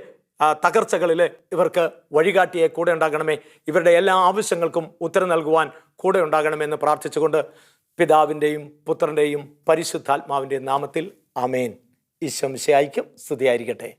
തകർച്ചകളിൽ ഇവർക്ക് വഴികാട്ടിയെ കൂടെ ഉണ്ടാകണമേ. ഇവരുടെ എല്ലാ ആവശ്യങ്ങൾക്കും ഉത്തരം നൽകുവാൻ കൂടെ ഉണ്ടാകണമെന്ന് പ്രാർത്ഥിച്ചുകൊണ്ട് പിതാവിൻ്റെയും പുത്രൻ്റെയും പരിശുദ്ധാത്മാവിൻ്റെയും നാമത്തിൽ ആമേൻ. ഈശോ മിശിഹായ്ക്കും സ്തുതിയായിരിക്കട്ടെ.